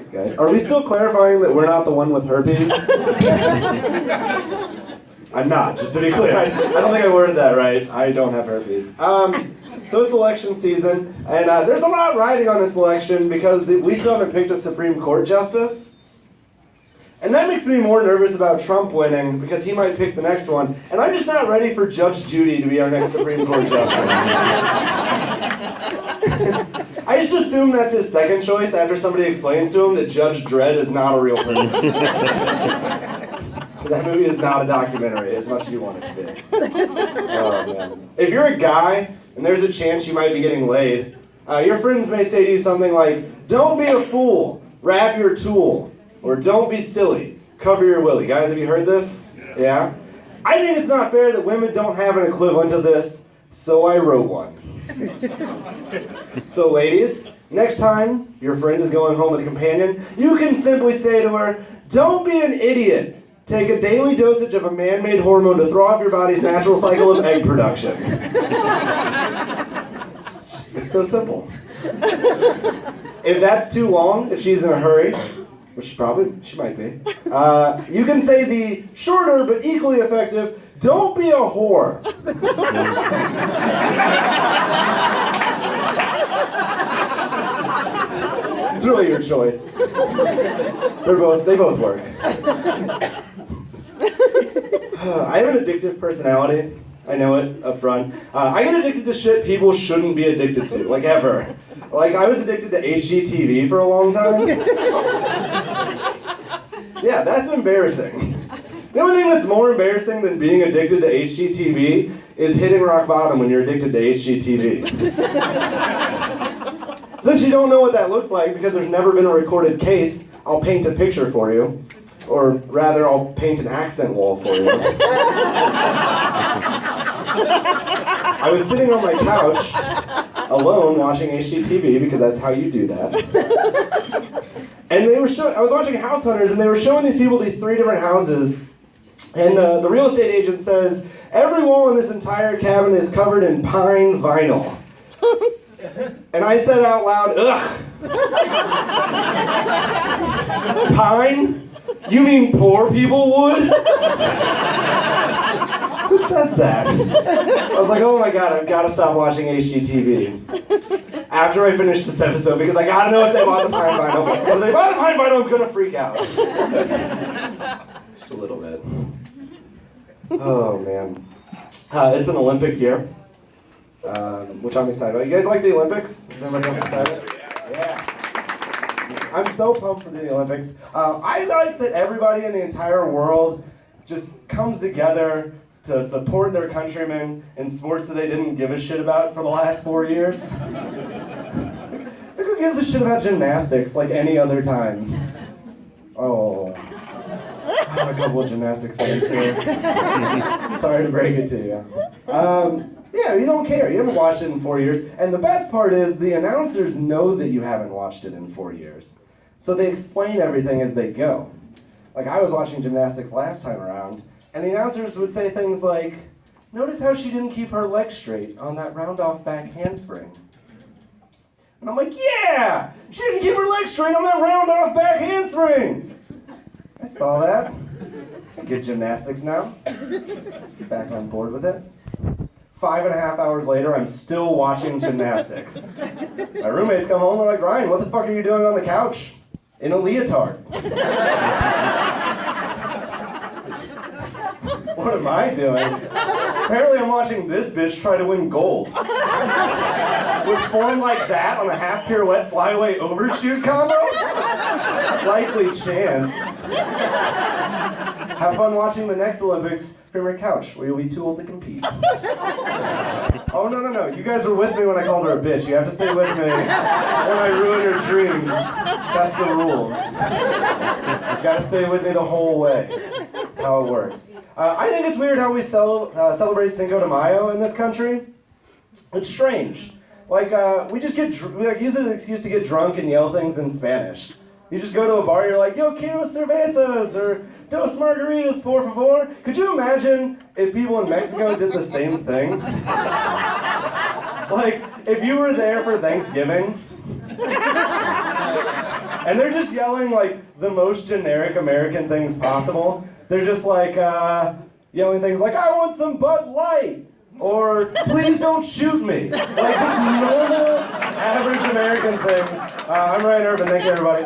Thanks, guys. Are we still clarifying that we're not the one with herpes? I'm not, just to be clear. I don't think I worded that right. I don't have herpes. So it's election season, and there's a lot riding on this election because we still haven't picked a Supreme Court justice. And that makes me more nervous about Trump winning because he might pick the next one. And I'm just not ready for Judge Judy to be our next Supreme Court justice. I just assume that's his second choice after somebody explains to him that Judge Dredd is not a real person. That movie is not a documentary as much as you want it to be. Oh, man. If you're a guy and there's a chance you might be getting laid, your friends may say to you something like, "Don't be a fool, wrap your tool," or "Don't be silly, cover your willy." Guys, have you heard this? Yeah? I think it's not fair that women don't have an equivalent of this, so I wrote one. So ladies, next time your friend is going home with a companion, you can simply say to her, "Don't be an idiot. Take a daily dosage of a man-made hormone to throw off your body's natural cycle of egg production." It's so simple. If that's too long, if she's in a hurry, which she might be, you can say the shorter but equally effective, "Don't be a whore." It's really your choice. They both work. I have an addictive personality. I know it up front. I get addicted to shit people shouldn't be addicted to, like ever. Like I was addicted to HGTV for a long time. Yeah, that's embarrassing. The only thing that's more embarrassing than being addicted to HGTV is hitting rock bottom when you're addicted to HGTV. Since you don't know what that looks like because there's never been a recorded case, I'll paint a picture for you. Or rather, I'll paint an accent wall for you. I was sitting on my couch, alone, watching HGTV, because that's how you do that. And I was watching House Hunters, and they were showing these people these 3 different houses. And the real estate agent says, "Every wall in this entire cabin is covered in pine vinyl." And I said out loud, "Ugh." Pine? You mean poor people would? Who says that? I was like, oh my god, I've got to stop watching HGTV. After I finish this episode, because I got to know if they bought the pine vinyl. Because if they bought the pine vinyl, I'm going to freak out. Just a little bit. Oh man. It's an Olympic year, which I'm excited about. You guys like the Olympics? Is anybody else excited? Yeah. I'm so pumped for the Olympics. I like that everybody in the entire world just comes together to support their countrymen in sports that they didn't give a shit about for the last 4 years. Like, who gives a shit about gymnastics like any other time? Oh. I have a couple of gymnastics fans here. Sorry to break it to you. Yeah, you don't care. You haven't watched it in 4 years. And the best part is the announcers know that you haven't watched it in 4 years. So they explain everything as they go. Like I was watching gymnastics last time around, and the announcers would say things like, "Notice how she didn't keep her leg straight on that round-off back handspring." And I'm like, yeah! She didn't keep her leg straight on that round-off back handspring! I saw that. I get gymnastics now. Back on board with it. 5.5 hours later, I'm still watching gymnastics. My roommates come home and they're like, "Ryan, what the fuck are you doing on the couch? In a leotard." What am I doing? Apparently I'm watching this bitch try to win gold. With form like that on a half pirouette flyaway overshoot combo? Likely chance. Have fun watching the next Olympics from your couch, where you'll be too old to compete. Oh, no. You guys were with me when I called her a bitch. You have to stay with me when I ruin her dreams. That's the rules. You gotta stay with me the whole way. That's how it works. I think it's weird how we celebrate Cinco de Mayo in this country. It's strange. Like, we just use it as an excuse to get drunk and yell things in Spanish. You just go to a bar, you're like, "Yo quiero cervezas," or "Dos margaritas, por favor." Could you imagine if people in Mexico did the same thing? Like, if you were there for Thanksgiving, and they're just yelling like the most generic American things possible. They're just like yelling things like, I want some Bud Light, or please don't shoot me. Like just normal, average American things. I'm Ryan Irvine, thank you everybody.